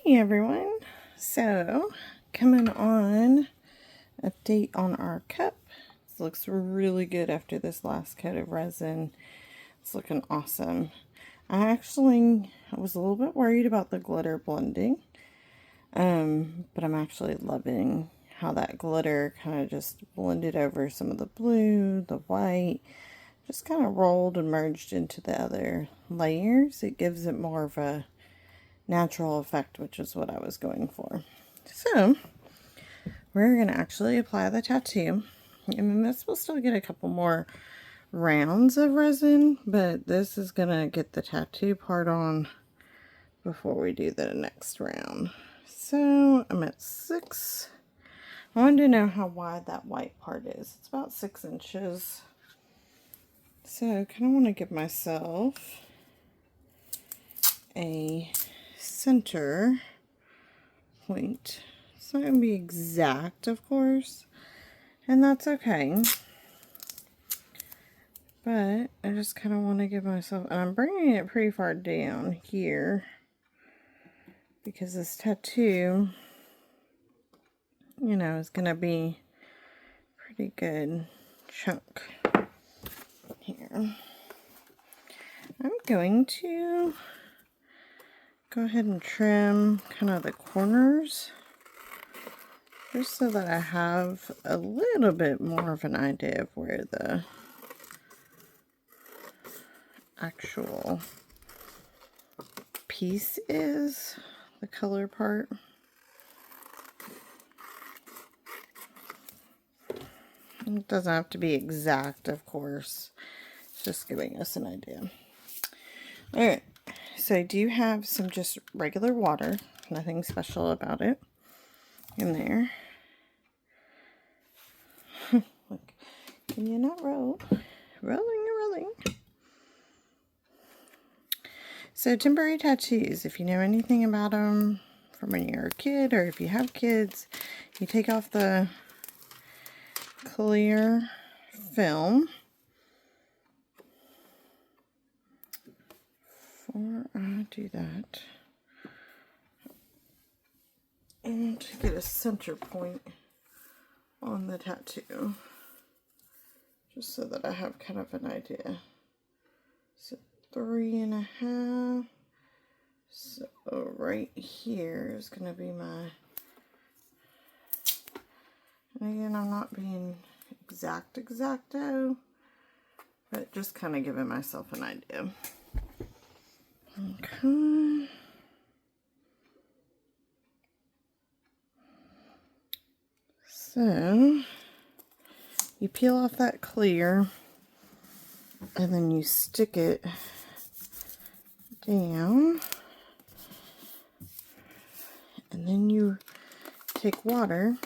Hey everyone, so coming on update on our cup. This looks really good after this last coat of resin. It's looking awesome. I was a little bit worried about the glitter blending, but I'm actually loving how that glitter kind of just blended over some of the blue, the white, just kind of rolled and merged into the other layers. It gives it more of a natural effect, which is what I was going for. So we're going to actually apply the tattoo, and then this will still get a couple more rounds of resin, but this is going to get the tattoo part on before we do the next round. So I'm at 6. I wanted to know how wide that white part is. It's about 6 inches. So I kind of want to give myself a center point. It's not going to be exact, of course, and that's okay. But I just kind of want to give myself, and I'm bringing it pretty far down here because this tattoo, you know, is going to be pretty good chunk here. I'm going to go ahead and trim kind of the corners just so that I have a little bit more of an idea of where the actual piece is, the color part. It doesn't have to be exact, of course. It's just giving us an idea. Alright, so I do have some just regular water, nothing special about it, in there. Look, can you not roll? Rolling. So temporary tattoos, if you know anything about them from when you're a kid, or if you have kids, you take off the clear film. Before I do that, I want to get a center point on the tattoo, just so that I have kind of an idea. So 3.5. So right here is going to be my, and again, I'm not being exacto, but just kind of giving myself an idea. Okay. So you peel off that clear, and then you stick it down, and then you take water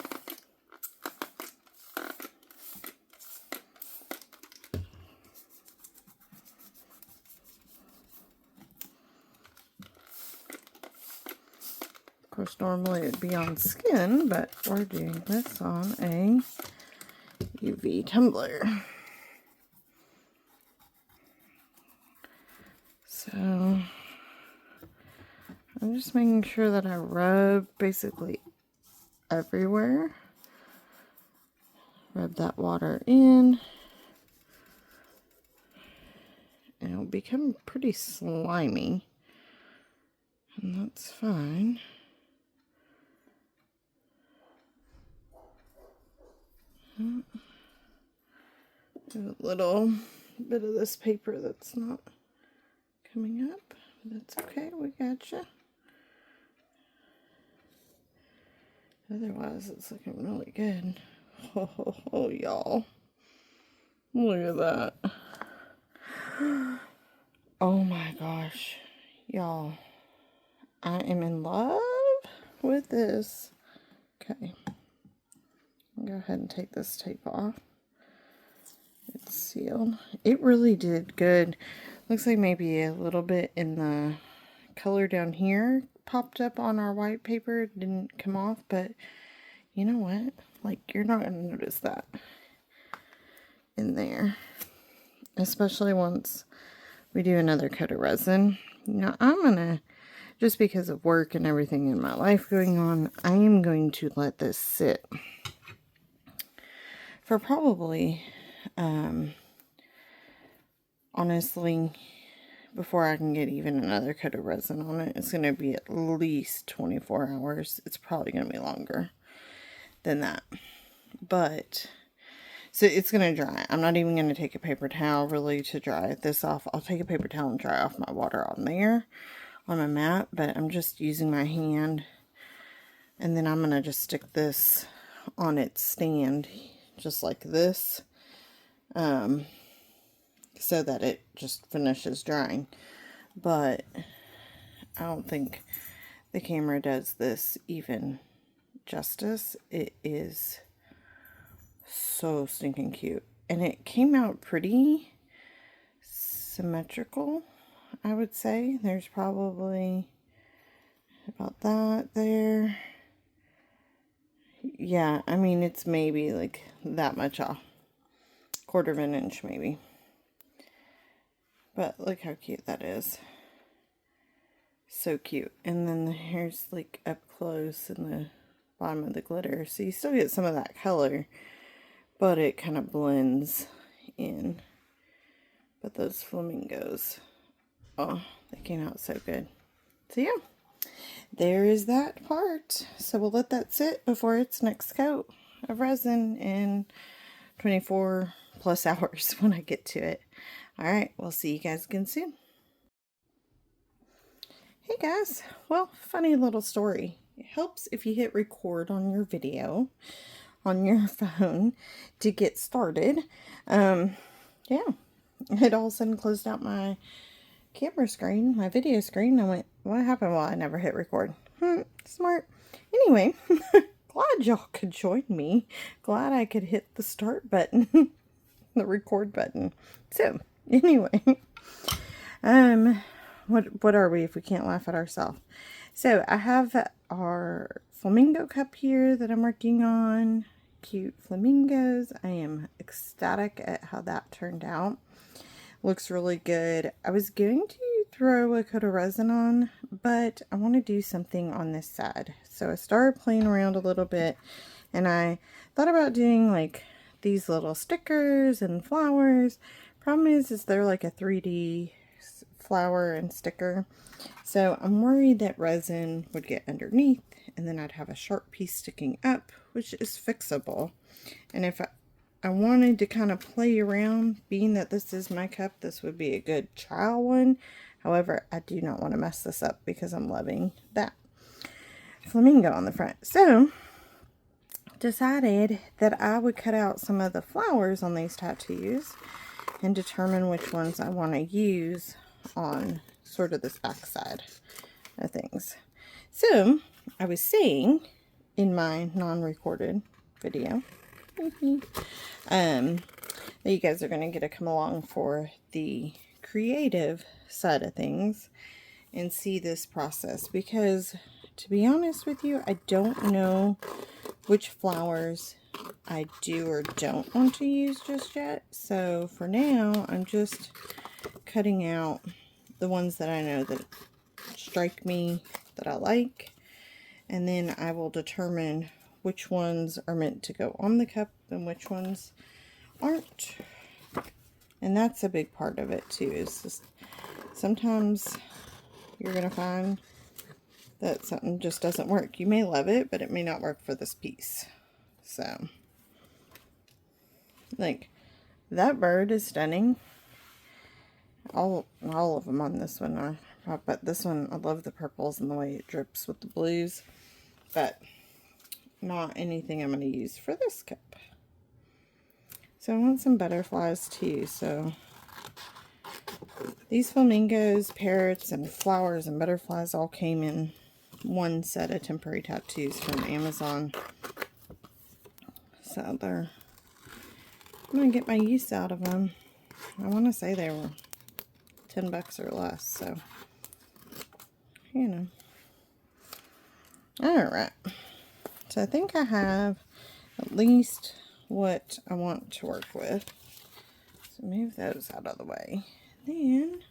of course. Normally it'd be on skin, but we're doing this on a UV tumbler. So I'm just making sure that I rub basically everywhere. Rub that water in, and it'll become pretty slimy, and that's fine. A little bit of this paper that's not coming up. That's okay, we gotcha. Otherwise, it's looking really good. Oh, y'all. Look at that. Oh my gosh. Y'all, I am in love with this. Okay. I'll go ahead and take this tape off. It's sealed. It really did good. Looks like maybe a little bit in the color down here popped up on our white paper. It didn't come off, but you know what? Like, you're not going to notice that in there. Especially once we do another coat of resin. Now, I'm going to just because of work and everything in my life going on, I am going to let this sit for probably, honestly, before I can get even another coat of resin on it. It's going to be at least 24 hours. It's probably going to be longer than that. But, so it's going to dry. I'm not even going to take a paper towel really to dry this off. I'll take a paper towel and dry off my water on there, on my mat. But I'm just using my hand. And then I'm going to just stick this on its stand, just like this. So that it just finishes drying. But I don't think the camera does this even justice. It is so stinking cute. And it came out pretty symmetrical, I would say. There's probably about that there. Yeah, I mean, it's maybe like that much off. 1/4 of an inch maybe. But look how cute that is. So cute. And then the hair's like up close in the bottom of the glitter. So you still get some of that color, but it kind of blends in. But those flamingos, oh, they came out so good. So yeah, there is that part. So we'll let that sit before its next coat of resin in 24 plus hours when I get to it. Alright, we'll see you guys again soon. Hey guys, well, funny little story. It helps if you hit record on your video on your phone to get started. Yeah, it all of a sudden closed out my camera screen, my video screen. I went, what happened? Well, I never hit record. Smart. Anyway, glad y'all could join me. Glad I could hit the start button, the record button. So, anyway, what are we if we can't laugh at ourselves? So I have our flamingo cup here that I'm working on. Cute flamingos. I am ecstatic at how that turned out. Looks really good. I was going to throw a coat of resin on, but I want to do something on this side. So I started playing around a little bit, and I thought about doing like these little stickers and flowers. Problem is they're like a 3D flower and sticker. So I'm worried that resin would get underneath, and then I'd have a sharp piece sticking up, which is fixable. And if I wanted to kind of play around, being that this is my cup, this would be a good trial one. However, I do not want to mess this up because I'm loving that flamingo on the front. So decided that I would cut out some of the flowers on these tattoos and determine which ones I want to use on sort of this back side of things. So I was saying in my non-recorded video that you guys are going to get to come along for the creative side of things and see this process, because to be honest with you, I don't know which flowers I do or don't want to use just yet. So for now, I'm just cutting out the ones that I know that strike me, that I like, and then I will determine which ones are meant to go on the cup and which ones aren't. And that's a big part of it too, is just sometimes you're gonna find that something just doesn't work. You may love it, but it may not work for this piece. So like, that bird is stunning. All of them on this one are, but this one, I love the purples and the way it drips with the blues, but not anything I'm going to use for this cup. So I want some butterflies too. So these flamingos, parrots, and flowers and butterflies all came in one set of temporary tattoos from Amazon. So I'm going to get my use out of them. I want to say they were $10 or less, so you know. Alright, so I think I have at least what I want to work with. So move those out of the way. Then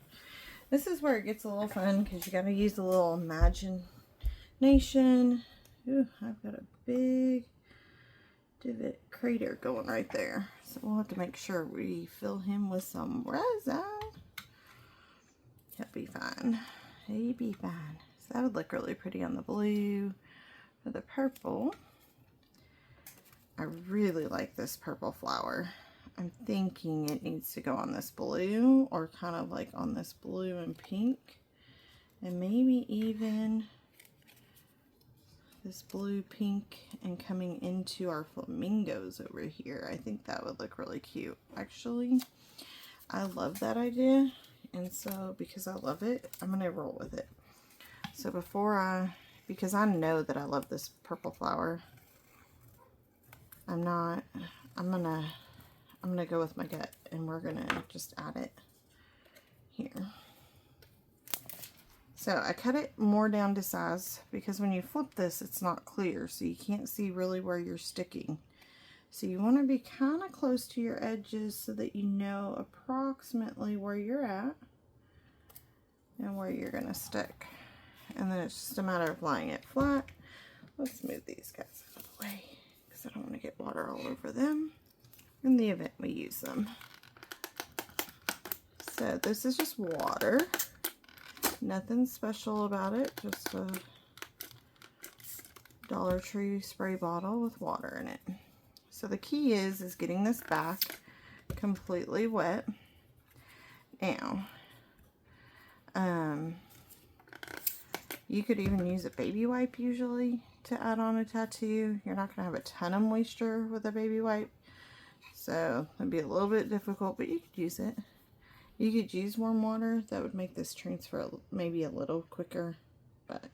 This is where it gets a little fun because you got to use a little imagination. Ooh, I've got a big divot crater going right there. So we'll have to make sure we fill him with some resin. He'll be fine. He'll be fine. So that would look really pretty on the blue. For the purple, I really like this purple flower. I'm thinking it needs to go on this blue, or kind of like on this blue and pink, and maybe even this blue, pink, and coming into our flamingos over here. I think that would look really cute. Actually, I love that idea, and so because I love it, I'm gonna roll with it. So because I know that I love this purple flower, I'm gonna go with my gut, and we're gonna just add it here. So I cut it more down to size because when you flip this, it's not clear, so you can't see really where you're sticking. So you want to be kind of close to your edges so that you know approximately where you're at and where you're gonna stick. And then it's just a matter of laying it flat. Let's move these guys out of the way because I don't want to get water all over them in the event we use them. So this is just water. Nothing special about it, just a Dollar Tree spray bottle with water in it. So the key is getting this back completely wet. Now, you could even use a baby wipe usually to add on a tattoo. You're not going to have a ton of moisture with a baby wipe, so it'd be a little bit difficult, but you could use it. You could use warm water. That would make this transfer maybe a little quicker, but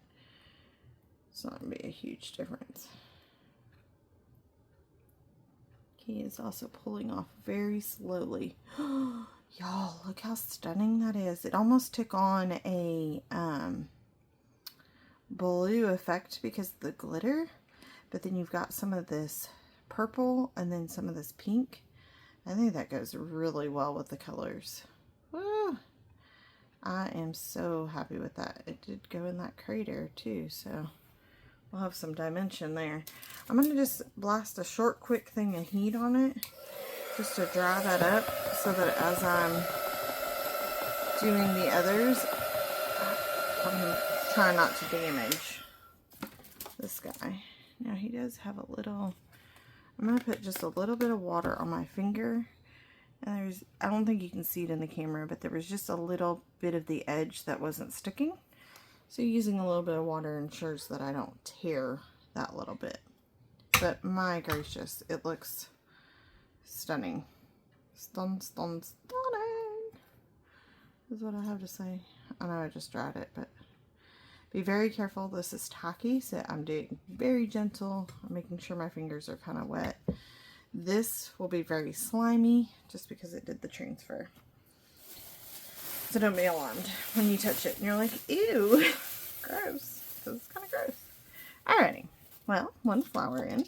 it's not going to be a huge difference. He is also pulling off very slowly. Y'all, look how stunning that is. It almost took on a blue effect because of the glitter, but then you've got some of this purple and then some of this pink. I think that goes really well with the colors. Woo! I am so happy with that. It did go in that crater too, so we'll have some dimension there. I'm going to just blast a short, quick thing of heat on it just to dry that up so that as I'm doing the others, I'm trying not to damage this guy. Now he does have a little, I'm going to put just a little bit of water on my finger. And I don't think you can see it in the camera, but there was just a little bit of the edge that wasn't sticking. So using a little bit of water ensures that I don't tear that little bit. But my gracious, it looks stunning. Stunning is what I have to say. I know I just dried it, but be very careful. This is tacky, so I'm doing very gentle. I'm making sure my fingers are kind of wet. This will be very slimy just because it did the transfer. So don't be alarmed when you touch it and you're like, ew, gross. Because it's kind of gross. Alrighty. Well, one flower in.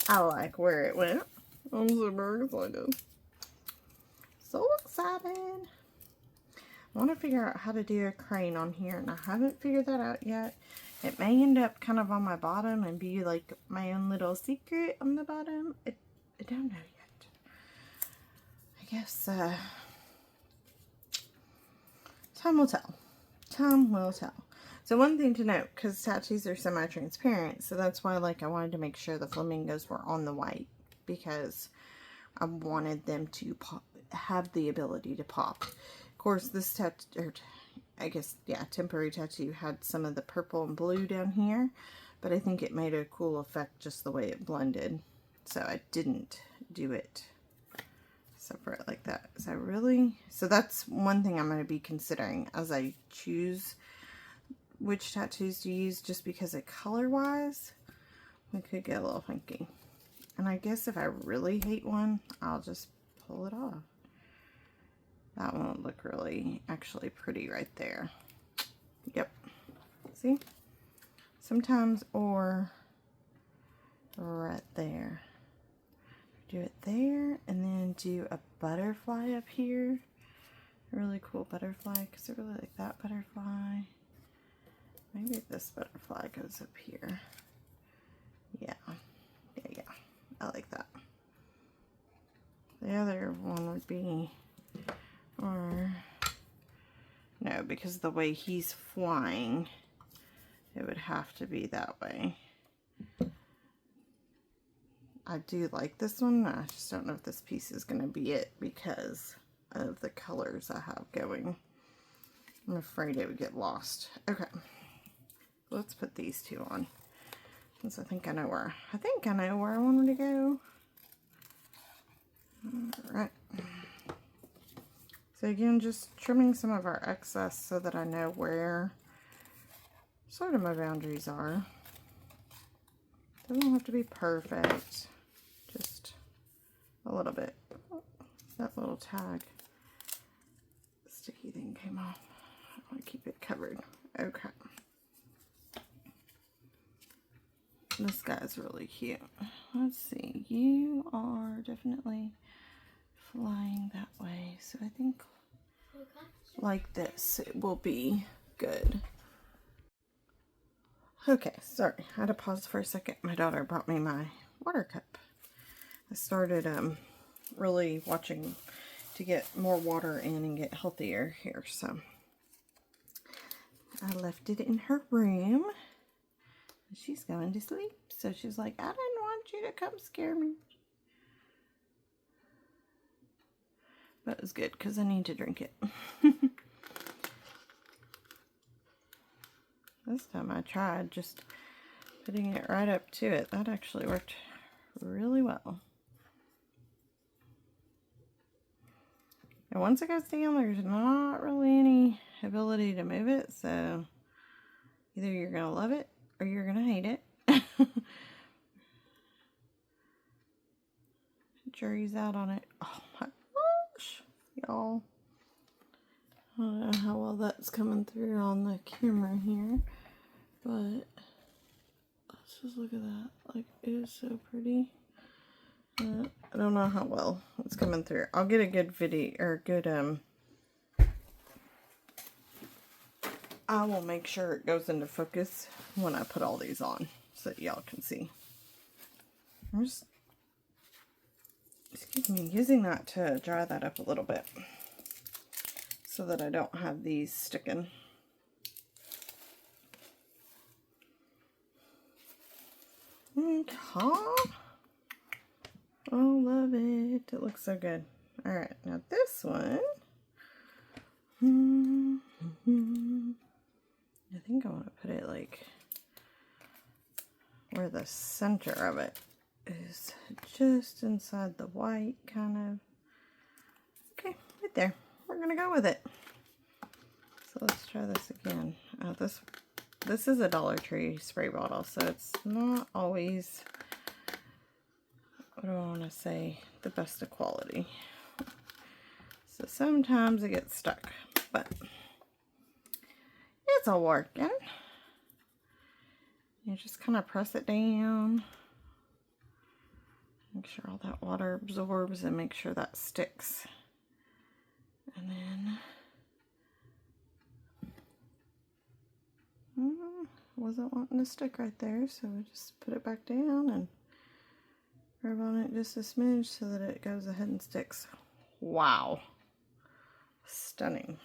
I like where it went. I'm super excited. So excited. I want to figure out how to do a crane on here, and I haven't figured that out yet. It may end up kind of on my bottom and be like my own little secret on the bottom. I don't know yet. I guess time will tell. Time will tell. So one thing to note, because tattoos are semi-transparent, so that's why I wanted to make sure the flamingos were on the white, because I wanted them to pop, have the ability to pop. Of course, this tattoo, or I guess, yeah, temporary tattoo had some of the purple and blue down here, but I think it made a cool effect just the way it blended. So I didn't do it separate like that. So that's one thing I'm going to be considering as I choose which tattoos to use, just because of color-wise, we could get a little funky. And I guess if I really hate one, I'll just pull it off. That one would look really, actually pretty right there. Yep. See? Sometimes, or right there. Do it there, and then do a butterfly up here, really cool butterfly because I really like that butterfly. Maybe this butterfly goes up here. Yeah. I like that. The other one would be, or no, because the way he's flying, it would have to be that way. I do like this one. I just don't know if this piece is going to be it because of the colors I have going. I'm afraid it would get lost. Okay, let's put these two on, since I think I know where I wanted to go. All right. So again, just trimming some of our excess so that I know where sort of my boundaries are. Doesn't have to be perfect, just a little bit. Oh, that little tag sticky thing came off. I want to keep it covered. Okay. This guy's really cute. Let's see. You are definitely flying that way, so I think like this it will be good. Okay, sorry, I had to pause for a second. My daughter brought me my water cup. I started really watching to get more water in and get healthier here, so I left it in her room. She's going to sleep, so she's like, I didn't want you to come scare me. But it was good because I need to drink it. This time I tried just putting it right up to it. That actually worked really well. And once it goes down, there's not really any ability to move it, so either you're going to love it or you're going to hate it. Jury's out on it. Oh my gosh, y'all. I don't know how well that's coming through on the camera here, but let's just look at that. Like, it is so pretty. I don't know how well it's coming through. I'll get a good video, or good, I will make sure it goes into focus when I put all these on so that y'all can see. I'm just, excuse me, using that to dry that up a little bit so that I don't have these sticking. Okay. Oh, love it. It looks so good. All right, now this one. I think I want to put it like where the center of it is, just inside the white, kind of. Okay, right there. We're gonna go with it. So let's try this again. This is a Dollar Tree spray bottle, so it's not always, what do I want to say, the best of quality. So sometimes it gets stuck, but it's all working. You just kind of press it down. Make sure all that water absorbs and make sure that sticks. And then wasn't wanting to stick right there, so we just put it back down and rub on it just a smidge so that it goes ahead and sticks. Wow. Stunning.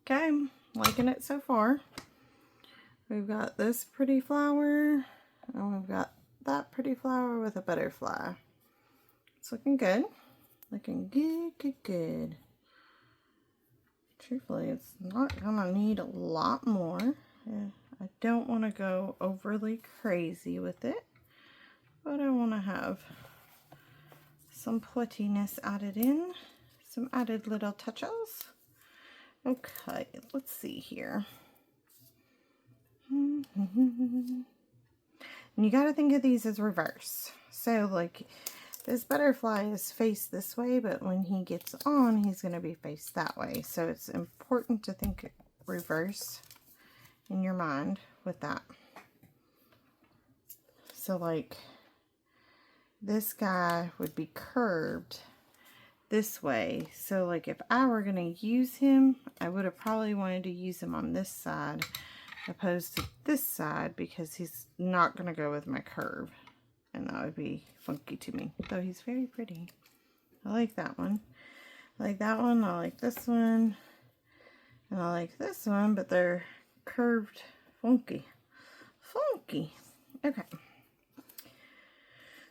Okay, liking it so far. We've got this pretty flower, and we've got that pretty flower with a butterfly. It's looking good. Looking good, good, good. Truthfully, it's not gonna need a lot more. I don't want to go overly crazy with it, but I want to have some prettiness added in, some added little touches. Okay, let's see here. And you got to think of these as reverse. So like this butterfly is faced this way, but when he gets on, he's going to be faced that way. So it's important to think reverse in your mind with that. So like this guy would be curved, this way. So like if I were going to use him, I would have probably wanted to use him on this side opposed to this side, because he's not going to go with my curve. And that would be funky to me. Though he's very pretty. I like that one. I like that one. I like this one. And I like this one, but they're curved funky. Funky. Okay.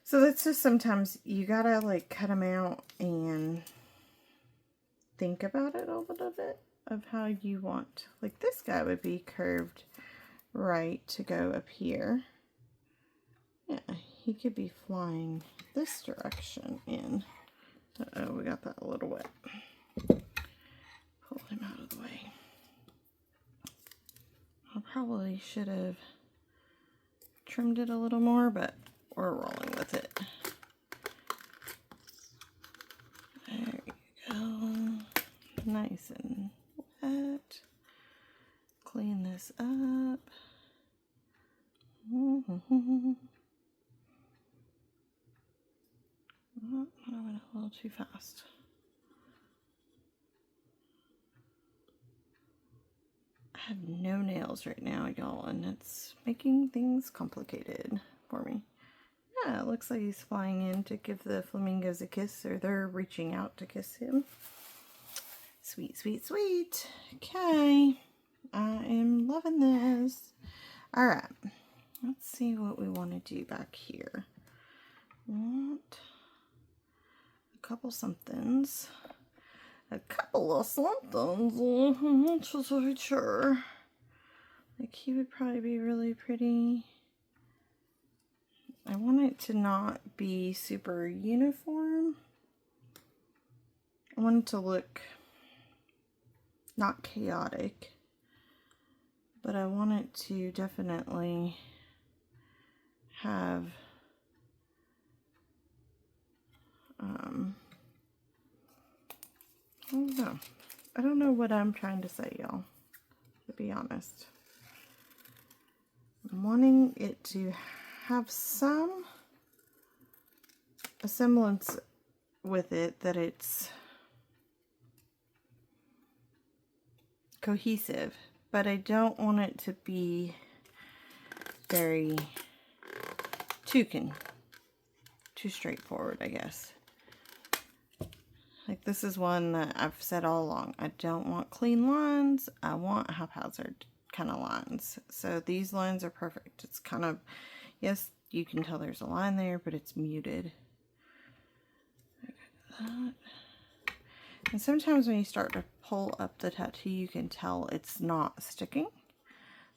So that's just sometimes you gotta like cut them out and think about it a little bit of how you want. Like this guy would be curved right to go up here. Yeah, he could be flying this direction in. Uh-oh, we got that a little wet. Pull him out of the way. I probably should have trimmed it a little more, but we're rolling with it. There you go. Nice and wet. Clean this up. Oh, I went a little too fast. I have no nails right now, y'all, and it's making things complicated for me. Yeah, it looks like he's flying in to give the flamingos a kiss, or they're reaching out to kiss him. Sweet, sweet, sweet. Okay, I am loving this. All right, let's see what we want to do back here. Want a couple somethings. A couple of somethings. I'm not so sure. Like he would probably be really pretty. I want it to not be super uniform. I want it to look not chaotic, but I want it to definitely have I don't know. I don't know what I'm trying to say, y'all, to be honest. I'm wanting it to have some semblance with it, that it's cohesive, but I don't want it to be very too straightforward, I guess. Like this is one that I've said all along. I don't want clean lines. I want haphazard kind of lines. So these lines are perfect. It's kind of, yes, you can tell there's a line there, but it's muted. And sometimes when you start to pull up the tattoo, you can tell it's not sticking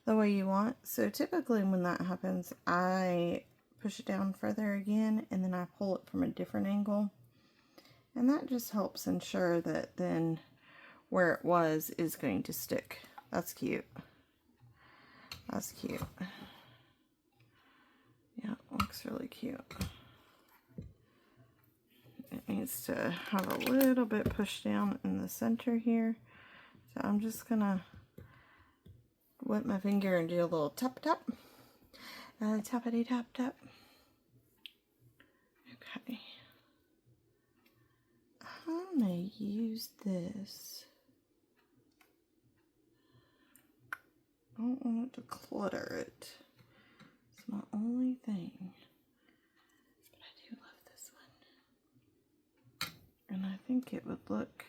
the way you want. So typically when that happens, I push it down further again, and then I pull it from a different angle. And that just helps ensure that then where it was is going to stick. That's cute. That's cute. Yeah, it looks really cute. It needs to have a little bit pushed down in the center here. So I'm just gonna wet my finger and do a little tap tap. Tappity tap tap. Okay. I'm gonna use this. I don't want it to clutter it. It's my only thing. But I do love this one. And I think it would look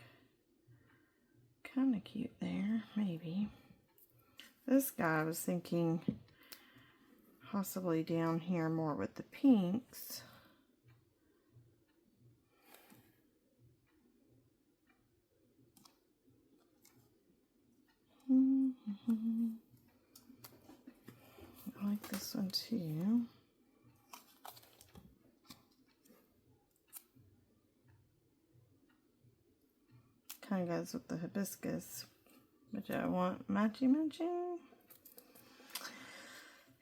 kind of cute there, maybe. This guy, I was thinking possibly down here more with the pinks. I like this one too. Kind of goes with the hibiscus, which I want matchy.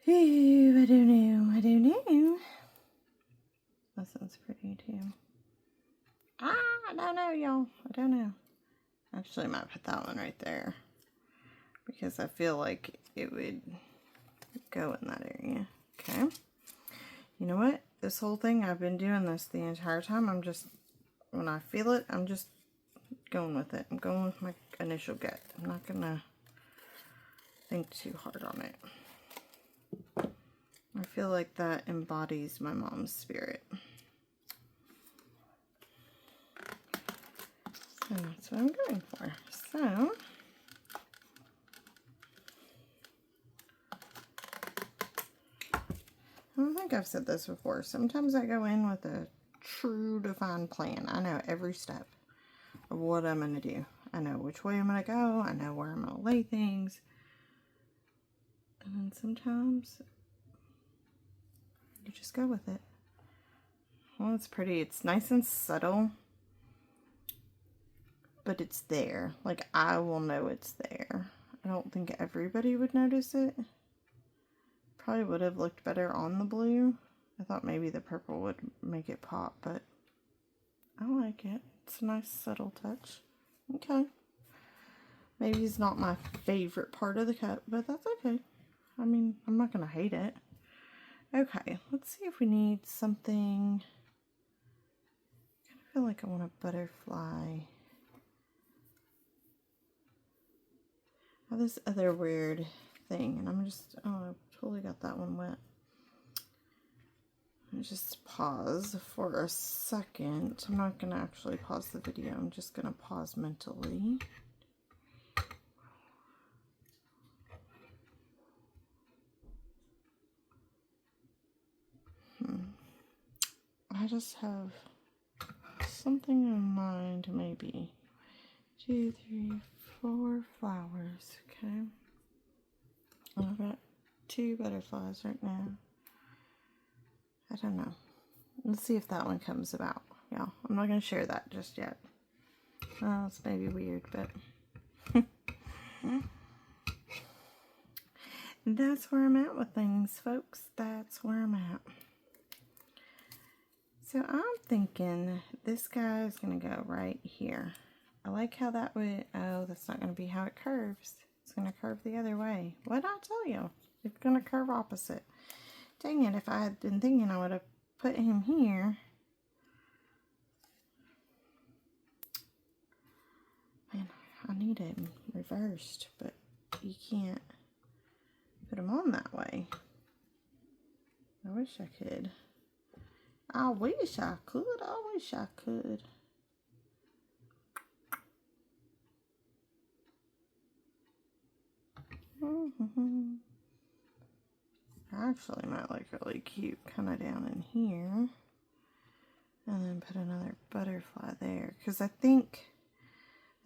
Ooh, I don't know. That sounds pretty too. I don't know, y'all. I don't know. Actually, I might put that one right there, because I feel like it would go in that area. Okay. You know what? This whole thing, I've been doing this the entire time. I'm just when I feel it, I'm just going with it. I'm going with my initial gut. I'm not gonna think too hard on it. I feel like that embodies my mom's spirit. So that's what I'm going for. So I don't think I've said this before. Sometimes I go in with a true defined plan. I know every step of what I'm going to do. I know which way I'm going to go. I know where I'm going to lay things. And then sometimes you just go with it. Well, it's pretty. It's nice and subtle. But it's there. Like, I will know it's there. I don't think everybody would notice it. Probably would have looked better on the blue. I thought maybe the purple would make it pop, but I like it. It's a nice subtle touch. Okay. Maybe it's not my favorite part of the cup, but that's okay. I mean, I'm not going to hate it. Okay, let's see if we need something. I kind of feel like I want a butterfly. I have this other weird thing, and I'm just, oh, I totally got that one wet. Just pause for a second. I'm not going to actually pause the video. I'm just going to pause mentally. I just have something in mind, maybe. 2, 3, 4 flowers, okay? I've got 2 butterflies right now. I don't know. Let's see if that one comes about. Yeah, I'm not going to share that just yet. Well, it's maybe weird, but that's where I'm at with things, folks. That's where I'm at. So I'm thinking this guy is going to go right here. I like how that would, oh, that's not going to be how it curves. It's going to curve the other way. What did I tell you? It's going to curve opposite. Dang it, if I had been thinking I would have put him here. Man, I need him reversed, but you can't put him on that way. I wish I could. I wish I could. I wish I could. Actually might look really cute kind of down in here. And then put another butterfly there. Because I think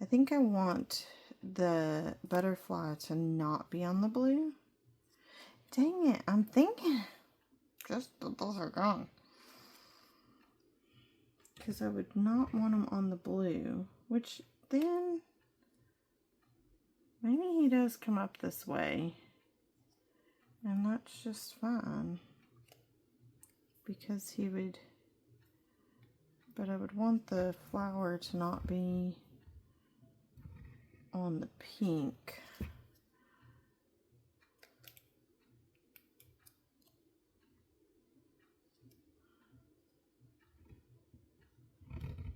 I want the butterfly to not be on the blue. Dang it, I'm thinking just those are gone. Because I would not want him on the blue. Which then maybe he does come up this way. And that's just fine. Because he would, but I would want the flower to not be on the pink.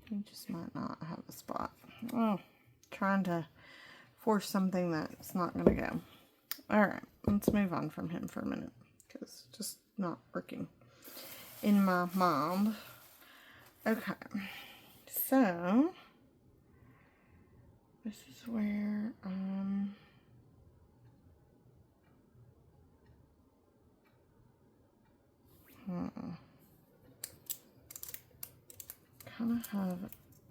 He just might not have a spot. Oh, trying to force something that's not going to go. Alright, let's move on from him for a minute, because it's just not working in my mind. Okay, so this is where kind of have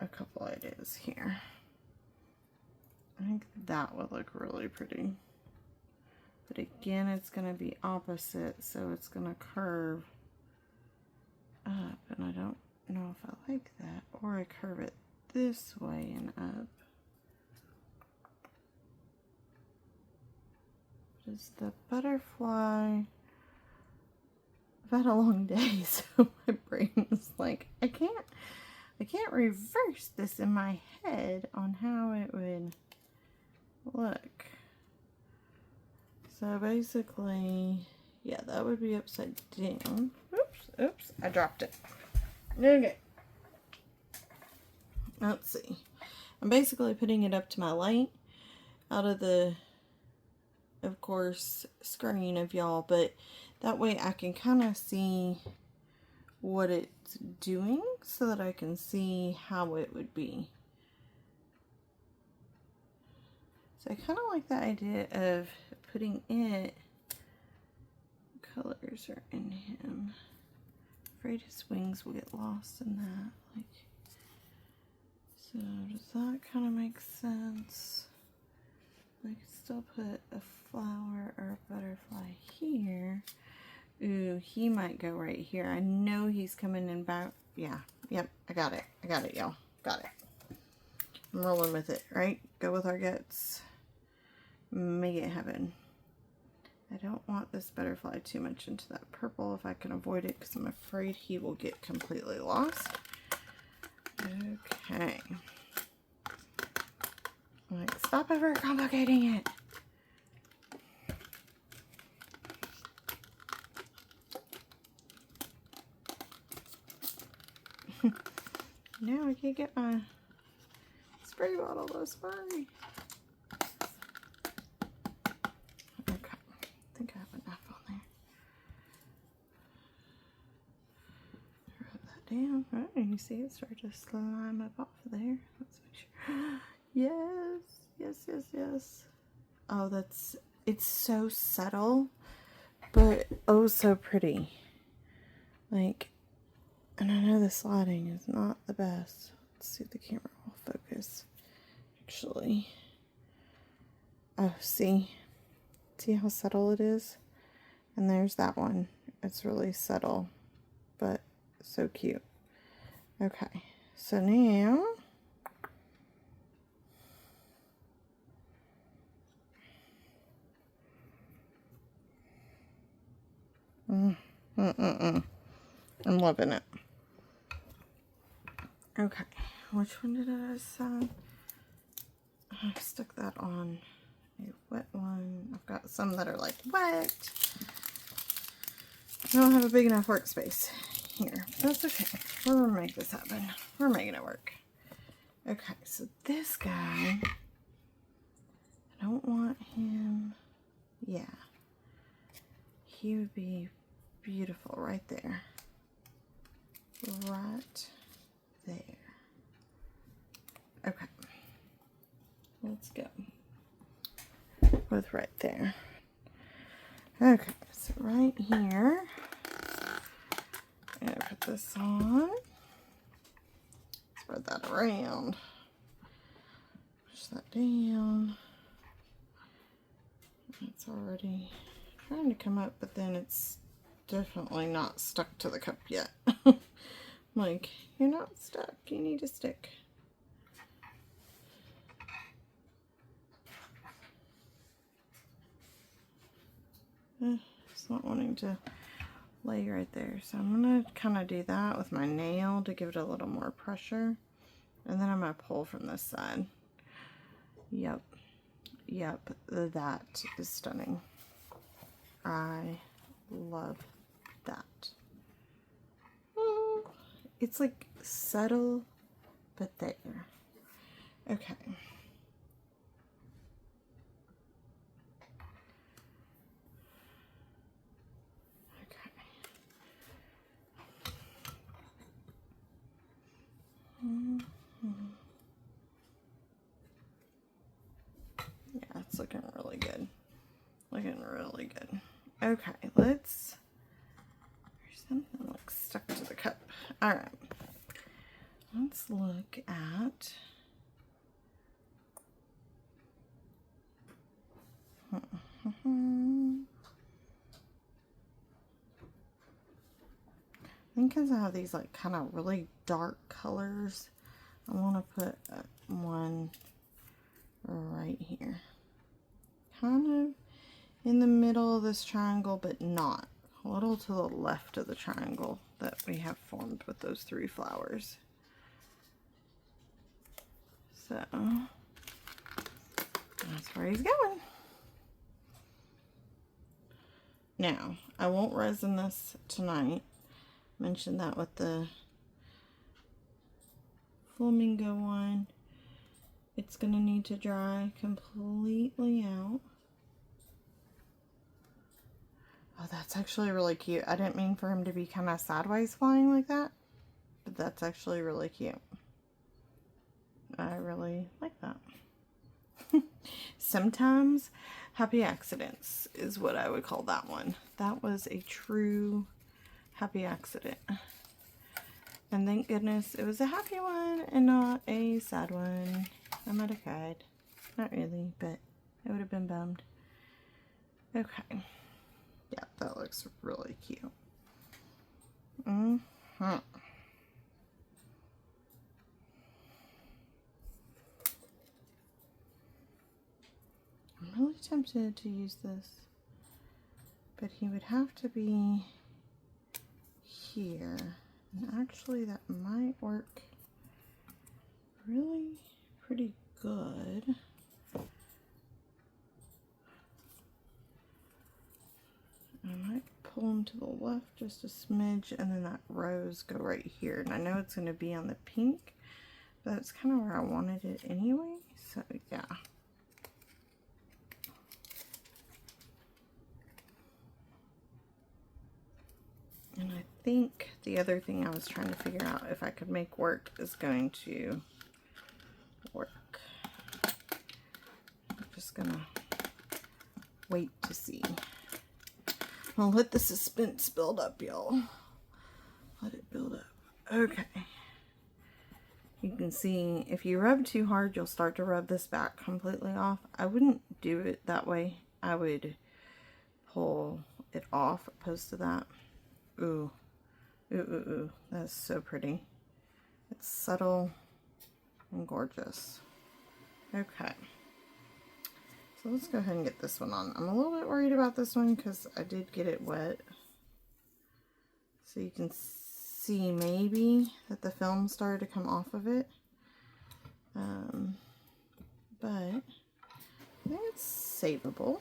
a couple ideas here. I think that would look really pretty. But again, it's going to be opposite, so it's going to curve up, and I don't know if I like that. Or I curve it this way and up. Does the butterfly... I've had a long day, so my brain is like, I can't reverse this in my head on how it would look. So basically, yeah, that would be upside down. Oops, I dropped it. Okay. let's see. I'm basically putting it up to my light out of the, of course, screen of y'all, but that way I can kind of see what it's doing so that I can see how it would be. So I kind of like the idea of putting it, colors are in him. Afraid his wings will get lost in that. Like, so does that kind of make sense? I could still put a flower or a butterfly here. Ooh, he might go right here. I know he's coming in back. Yeah, yep, I got it. I got it, y'all. Got it. I'm rolling with it, right? Go with our guts. Make it happen. I don't want this butterfly too much into that purple if I can avoid it, because I'm afraid he will get completely lost. Okay. Like, stop overcomplicating it. Now I can't get my spray bottle to spray. Okay, I think I have enough on there. Rub that down. Oh, you see it start to slime up off of there. Let's make sure. Yes, yes, yes, yes. Oh, it's so subtle, but oh so pretty. Like, and I know the sliding is not the best. Let's see if the camera will focus. Actually. Oh, see? See how subtle it is? And there's that one. It's really subtle, but so cute. Okay, so now I'm loving it. Okay, which one did I decide? I stuck that on a wet one. I've got some that are like wet. I don't have a big enough workspace here. That's okay. We're gonna make this happen. We're making it work. Okay, so this guy, I don't want him. Yeah. He would be beautiful right there. Right there. Okay. Let's go with right there. Okay, so right here, I'm gonna put this on. Spread that around. Push that down. It's already trying to come up, but then it's definitely not stuck to the cup yet. Like, you're not stuck. You need to stick. It's not wanting to lay right there. So I'm going to kind of do that with my nail to give it a little more pressure. And then I'm going to pull from this side. Yep. Yep. That is stunning. I love that. Oh, it's like subtle, but there. Okay. Yeah, it's looking really good. Looking really good. Okay, let's. There's something like stuck to the cup. All right. Let's look at. I think because I have these like kind of really dark colors, I want to put one right here. Kind of in the middle of this triangle, but not. A little to the left of the triangle that we have formed with those three flowers. So, that's where he's going. Now, I won't resin this tonight. Mentioned that with the flamingo one. It's going to need to dry completely out. Oh, that's actually really cute. I didn't mean for him to be kind of sideways flying like that, but that's actually really cute. I really like that. Sometimes happy accidents is what I would call that one. That was a true happy accident. And thank goodness it was a happy one and not a sad one. I might have cried. Not really, but I would have been bummed. Okay. Yeah, that looks really cute. I'm really tempted to use this, but he would have to be here. And actually that might work really pretty good. I might pull him to the left just a smidge, and then that rose go right here. And I know it's going to be on the pink, but that's kind of where I wanted it anyway, so yeah. And I think the other thing I was trying to figure out if I could make work is going to work. I'm just gonna wait to see. I'll let the suspense build up, y'all. Let it build up. Okay. You can see if you rub too hard, you'll start to rub this back completely off. I wouldn't do it that way. I would pull it off opposed to that. Ooh. Ooh, ooh, ooh. That's so pretty. It's subtle and gorgeous. Okay. So let's go ahead and get this one on. I'm a little bit worried about this one because I did get it wet. So you can see maybe that the film started to come off of it. But I think it's savable.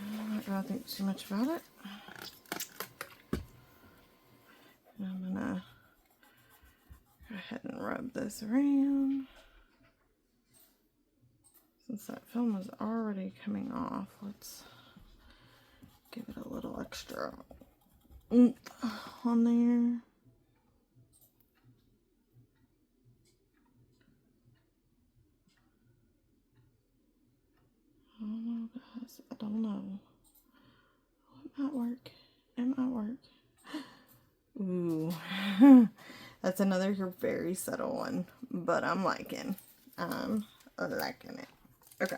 I'm not going to think too much about it. I'm going to go ahead and rub this around. Since that film is already coming off, let's give it a little extra oomph on there. I don't know, guys. I don't know. Oh, it might work. It might work. Ooh. That's another very subtle one, but I'm liking. I'm liking it. Okay.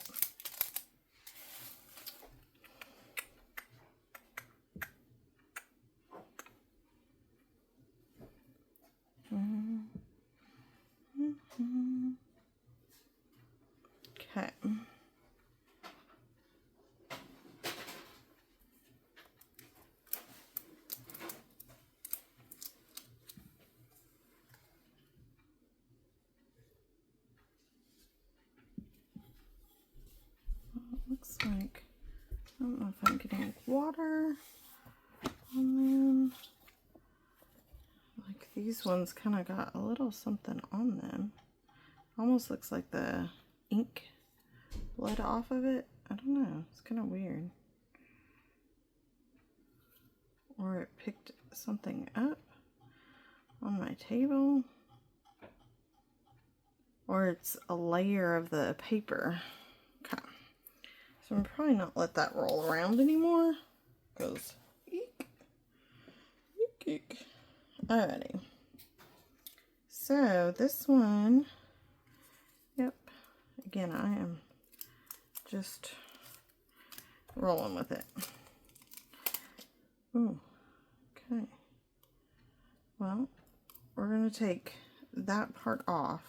Okay. Looks like, I don't know if I'm getting water on them. Like these ones kind of got a little something on them. Almost looks like the ink bled off of it. I don't know. It's kind of weird. Or it picked something up on my table. Or it's a layer of the paper. Okay. So I'm probably not let that roll around anymore. Because, eek. Eek, eek. Alrighty. So this one, yep. Again, I am just rolling with it. Ooh, okay. Well, we're going to take that part off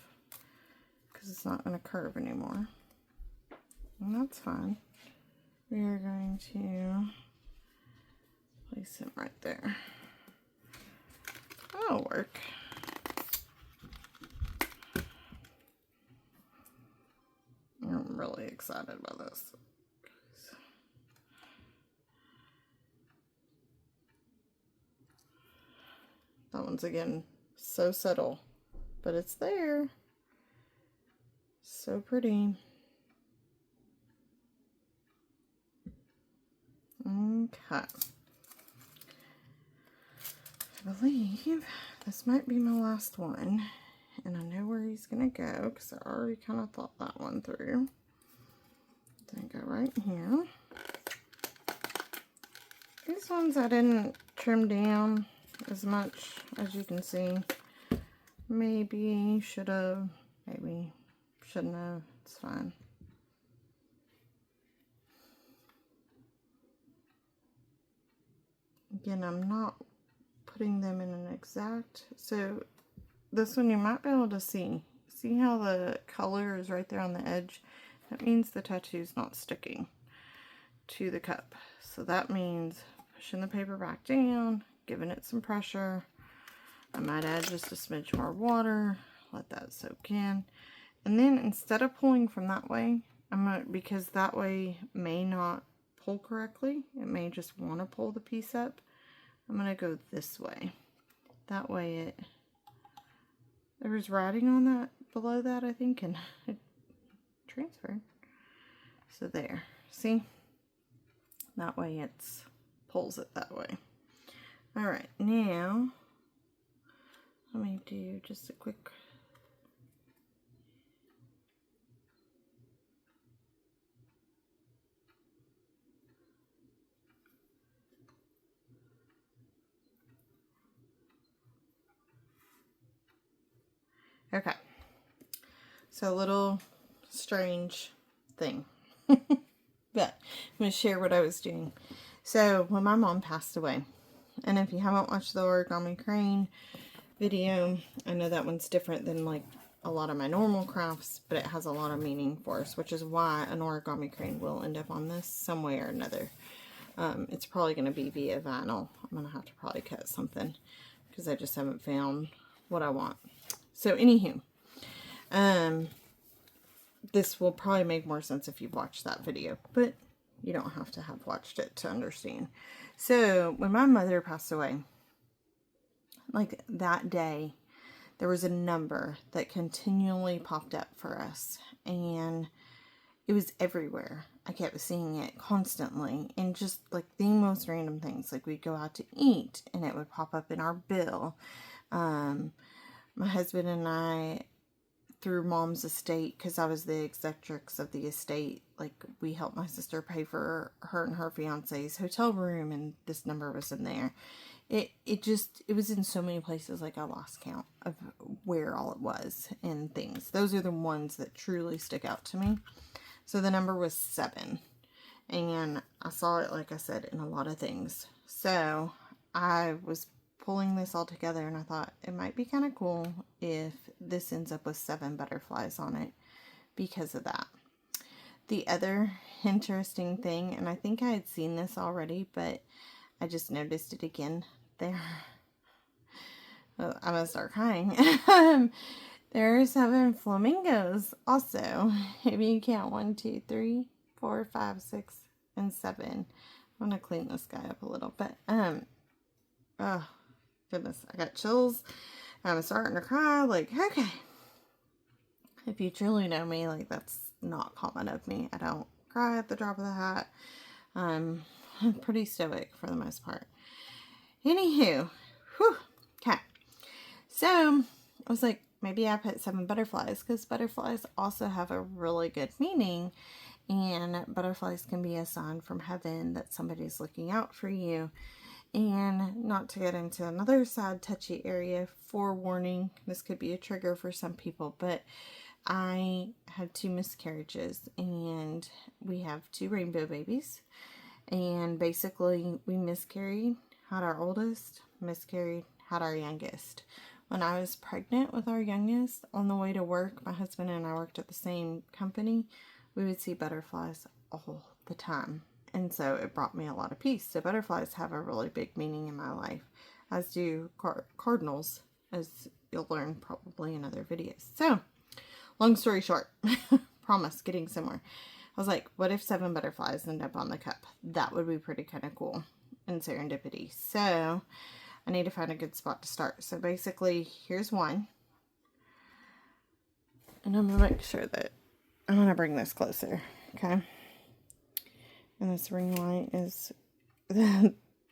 because it's not going to curve anymore. And that's fine. We are going to place it right there. That'll work. I'm really excited about this. That one's again So subtle, but it's there. So pretty. Okay. I believe this might be my last one. And I know where he's going to go because I already kind of thought that one through. Then go right here. These ones I didn't trim down as much as you can see. Maybe should have, maybe shouldn't have. It's fine. Again, I'm not putting them in an exact, so this one you might be able to see. See how the color is right there on the edge? That means the tattoo is not sticking to the cup. So that means pushing the paper back down, giving it some pressure. I might add just a smidge more water, let that soak in. And then instead of pulling from that way, because that way may not pull correctly, it may just want to pull the piece up, I'm going to go this way. That way there was writing on that, below that I think, and it transferred. So there, see? That way it's pulls it that way. Alright, now let me do just a quick okay. So a little strange thing. But I'm going to share what I was doing. So when my mom passed away, and if you haven't watched the origami crane video, I know that one's different than like a lot of my normal crafts, but it has a lot of meaning for us, which is why an origami crane will end up on this some way or another. It's probably going to be via vinyl. I'm going to have to probably cut something because I just haven't found what I want. So anywho, this will probably make more sense if you've watched that video, but you don't have to have watched it to understand. So when my mother passed away, like that day, there was a number that continually popped up for us, and it was everywhere. I kept seeing it constantly, and just like the most random things. Like we'd go out to eat and it would pop up in our bill. My husband and I, through mom's estate, because I was the executrix of the estate, like we helped my sister pay for her and her fiance's hotel room, and this number was in there. It was in so many places, like I lost count of where all it was and things. Those are the ones that truly stick out to me. So the number was 7, and I saw it, like I said, in a lot of things. So I was pulling this all together, and I thought it might be kind of cool if this ends up with 7 butterflies on it because of that. The other interesting thing, and I think I had seen this already, but I just noticed it again there. I'm gonna start crying. There are 7 flamingos also. If you count 1, 2, 3, 4, 5, 6, and 7. I'm gonna clean this guy up a little bit. Oh goodness, I got chills. I'm starting to cry. Like, okay. If you truly know me, like that's not common of me. I don't cry at the drop of the hat. I'm pretty stoic for the most part. Anywho, whew, okay. So I was like, maybe I put 7 butterflies, because butterflies also have a really good meaning, and butterflies can be a sign from heaven that somebody's looking out for you. And not to get into another sad, touchy area, forewarning, this could be a trigger for some people, but I had 2 miscarriages, and we have 2 rainbow babies. And basically, we miscarried, had our oldest, miscarried, had our youngest. When I was pregnant with our youngest, on the way to work, my husband and I worked at the same company, we would see butterflies all the time. And so it brought me a lot of peace. So butterflies have a really big meaning in my life, as do cardinals, as you'll learn probably in other videos. So, long story short, promise, getting somewhere. I was like, what if 7 butterflies end up on the cup? That would be pretty kind of cool and serendipity. So I need to find a good spot to start. So basically, here's one. And I'm going to make sure that I'm going to bring this closer. Okay. And this ring light is,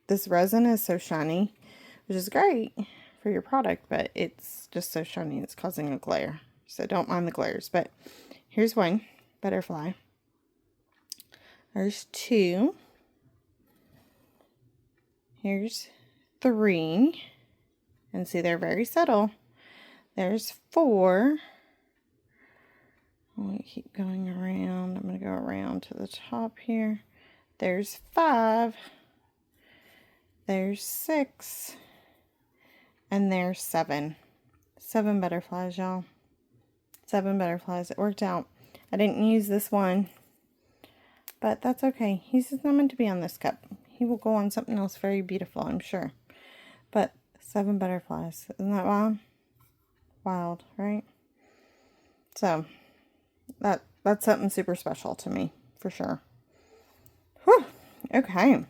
this resin is so shiny, which is great for your product, but it's just so shiny it's causing a glare. So don't mind the glares. But here's one butterfly. There's two. Here's three. And see, they're very subtle. There's four. I'm going to keep going around. I'm going to go around to the top here. There's five. There's six. And there's seven. 7 butterflies, y'all. 7 butterflies. It worked out. I didn't use this one, but that's okay. He's not meant to be on this cup. He will go on something else very beautiful, I'm sure. But 7 butterflies. Isn't that wild? Wild, right? So, that's something super special to me, for sure. Whew. Okay.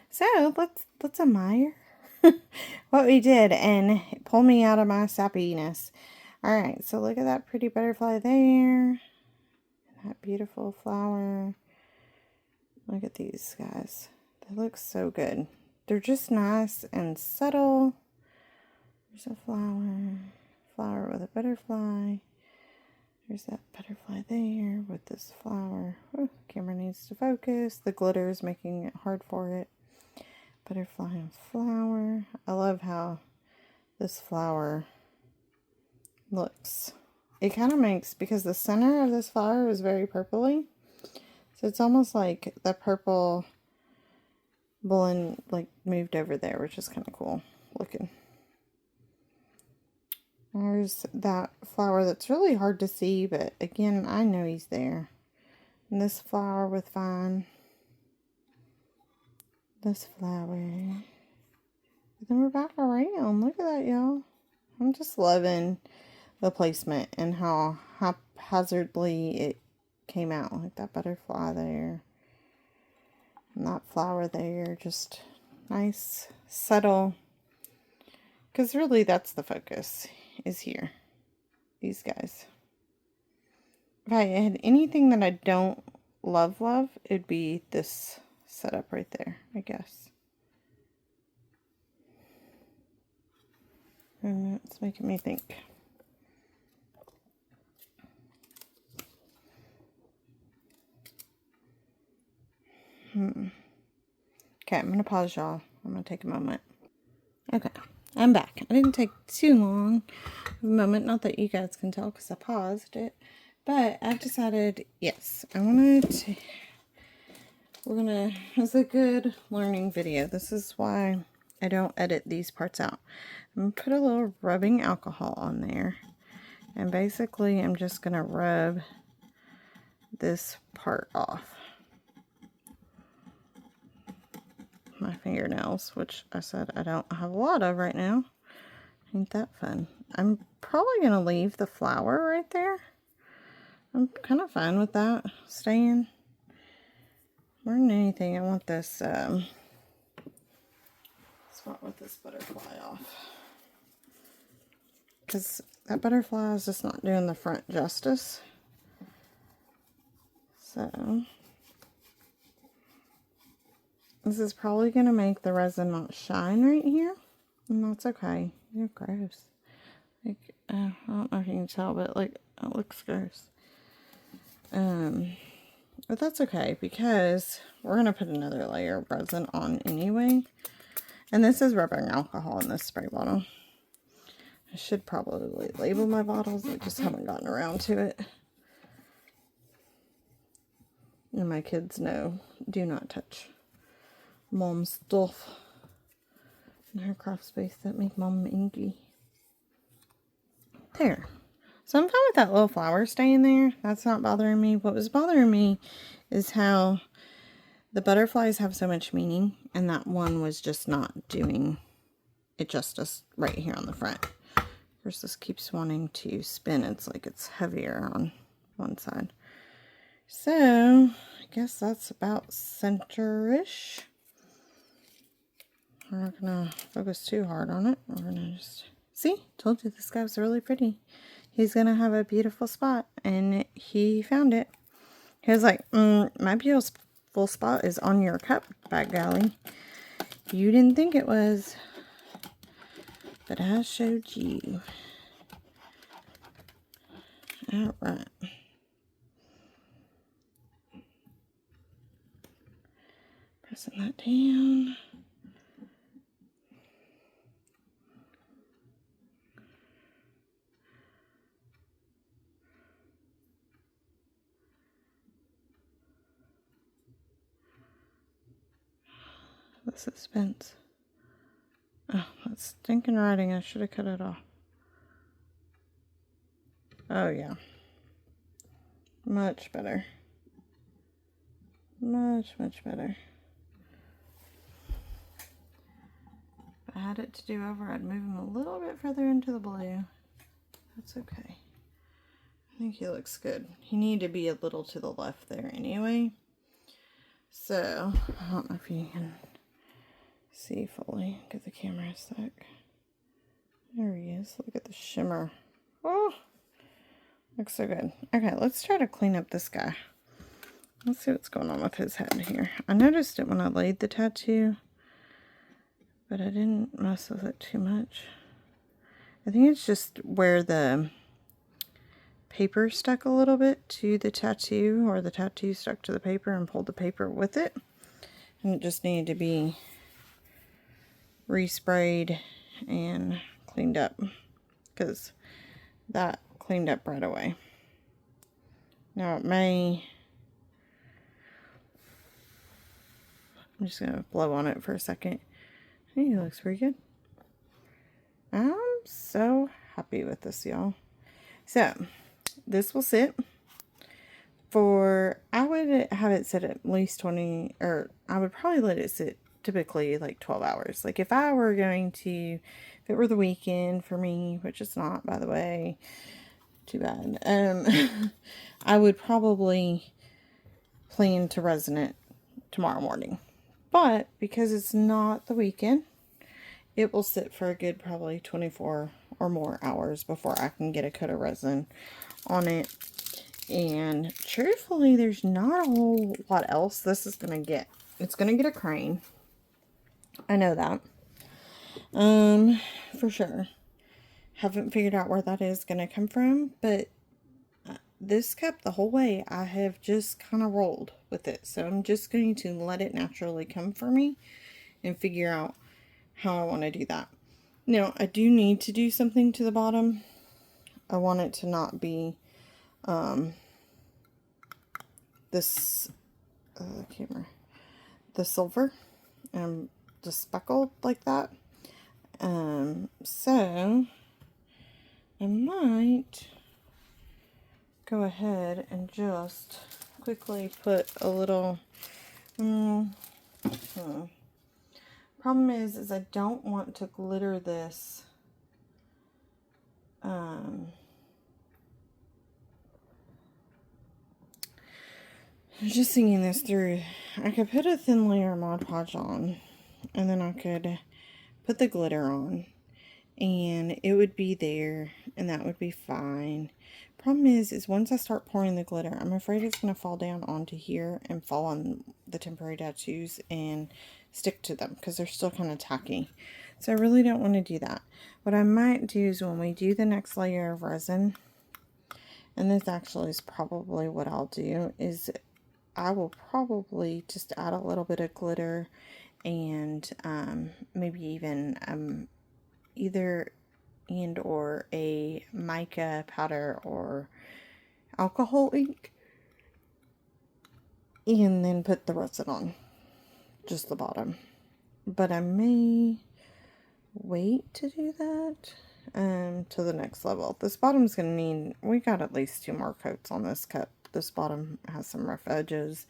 So, let's admire what we did and pull me out of my sappiness. Alright, so look at that pretty butterfly there. That beautiful flower. Look at these guys. They look so good. They're just nice and subtle. There's a flower. Flower with a butterfly. There's that butterfly there with this flower. Oh, camera needs to focus. The glitter is making it hard for it. Butterfly and flower. I love how this flower looks. It kind of makes, because the center of this flower is very purpley, so it's almost like the purple blend like moved over there, which is kind of cool looking. There's that flower that's really hard to see, but again, I know he's there. And this flower with vine. This flower. But then we're back around. Look at that, y'all. I'm just loving the placement and how haphazardly it came out. Like that butterfly there. And that flower there. Just nice, subtle. Because really that's the focus, is here. These guys. If I had anything that I don't love, it'd be this setup right there, I guess. And it's making me think. Okay, I'm going to pause, y'all. I'm going to take a moment. Okay, I'm back. I didn't take too long of a moment. Not that you guys can tell because I paused it. But I've decided, yes, I wanted to... It's a good learning video. This is why I don't edit these parts out. I'm going to put a little rubbing alcohol on there. And basically, I'm just going to rub this part off my fingernails, which I said I don't have a lot of right now. Ain't that fun? I'm probably going to leave the flower right there. I'm kind of fine with that staying. More than anything, I want this spot with this butterfly off. Because that butterfly is just not doing the front justice. So, this is probably going to make the resin not shine right here. And that's okay. You're gross. Like, I don't know if you can tell, but like, it looks gross. But that's okay, because we're going to put another layer of resin on anyway. And this is rubbing alcohol in this spray bottle. I should probably label my bottles. I just haven't gotten around to it. And my kids know, do not touch Mom's stuff in her craft space that make Mom inky. There. So I'm fine with that little flower staying there. That's not bothering me. What was bothering me is how the butterflies have so much meaning, and that one was just not doing it justice right here on the front. Of course, this keeps wanting to spin. It's like it's heavier on one side. So, I guess that's about center-ish. We're not gonna focus too hard on it. We're gonna just, see, told you this guy was really pretty. He's gonna have a beautiful spot, and he found it. He was like, my beautiful spot is on your cup, by golly. You didn't think it was, but I showed you. Alright. Pressing that down. The suspense. Oh, that's stinking writing. I should have cut it off. Oh, yeah. Much better. Much, much better. If I had it to do over, I'd move him a little bit further into the blue. That's okay. I think he looks good. He needed to be a little to the left there anyway. So, I don't know if you can see fully. Get the camera a sec. There he is. Look at the shimmer. Oh, looks so good. Okay, let's try to clean up this guy. Let's see what's going on with his head here. I noticed it when I laid the tattoo, but I didn't mess with it too much. I think it's just where the paper stuck a little bit to the tattoo, or the tattoo stuck to the paper and pulled the paper with it. And it just needed to be resprayed and cleaned up, because that cleaned up right away. Now it may, I'm just gonna blow on it for a second. I think it looks pretty good. I'm so happy with this, y'all. So this will sit for, I would have it sit at least 20, or I would probably let it sit typically like 12 hours. Like if I were going to, if it were the weekend for me, which it's not, by the way, too bad, I would probably plan to resin it tomorrow morning. But because it's not the weekend, it will sit for a good probably 24 or more hours before I can get a coat of resin on it. And truthfully, there's not a whole lot else this is going to get. It's going to get a crane. I know that. For sure. Haven't figured out where that is going to come from, but this cup, the whole way, I have just kind of rolled with it. So I'm just going to let it naturally come for me and figure out how I want to do that. Now, I do need to do something to the bottom. I want it to not be this camera, the silver, just speckled like that. So I might go ahead and just quickly put a little problem is I don't want to glitter this I'm just thinking this through. I could put a thin layer of Mod Podge on, and then I could put the glitter on, and it would be there, and that would be fine. Problem is once I start pouring the glitter, I'm afraid it's going to fall down onto here and fall on the temporary tattoos and stick to them, because they're still kind of tacky. So I really don't want to do that. What I might do is when we do the next layer of resin, and this actually is probably what I'll do, is I will probably just add a little bit of glitter and maybe even either and or a mica powder or alcohol ink, and then put the resin on just the bottom. But I may wait to do that to the next level. This bottom's gonna need, we got at least 2 more coats on this cup. This bottom has some rough edges,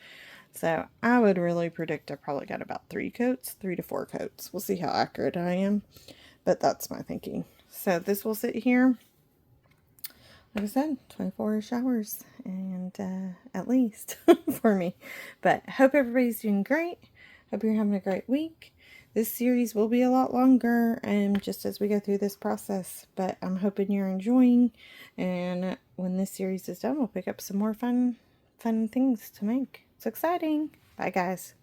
so I would really predict I probably got about 3 coats, 3 to 4 coats. We'll see how accurate I am, but that's my thinking. So this will sit here, like I said, 24-ish hours, and at least for me. But hope everybody's doing great. Hope you're having a great week. this series will be a lot longer, just as we go through this process, but I'm hoping you're enjoying, and when this series is done, we'll pick up some more fun things to make. It's exciting. Bye, guys.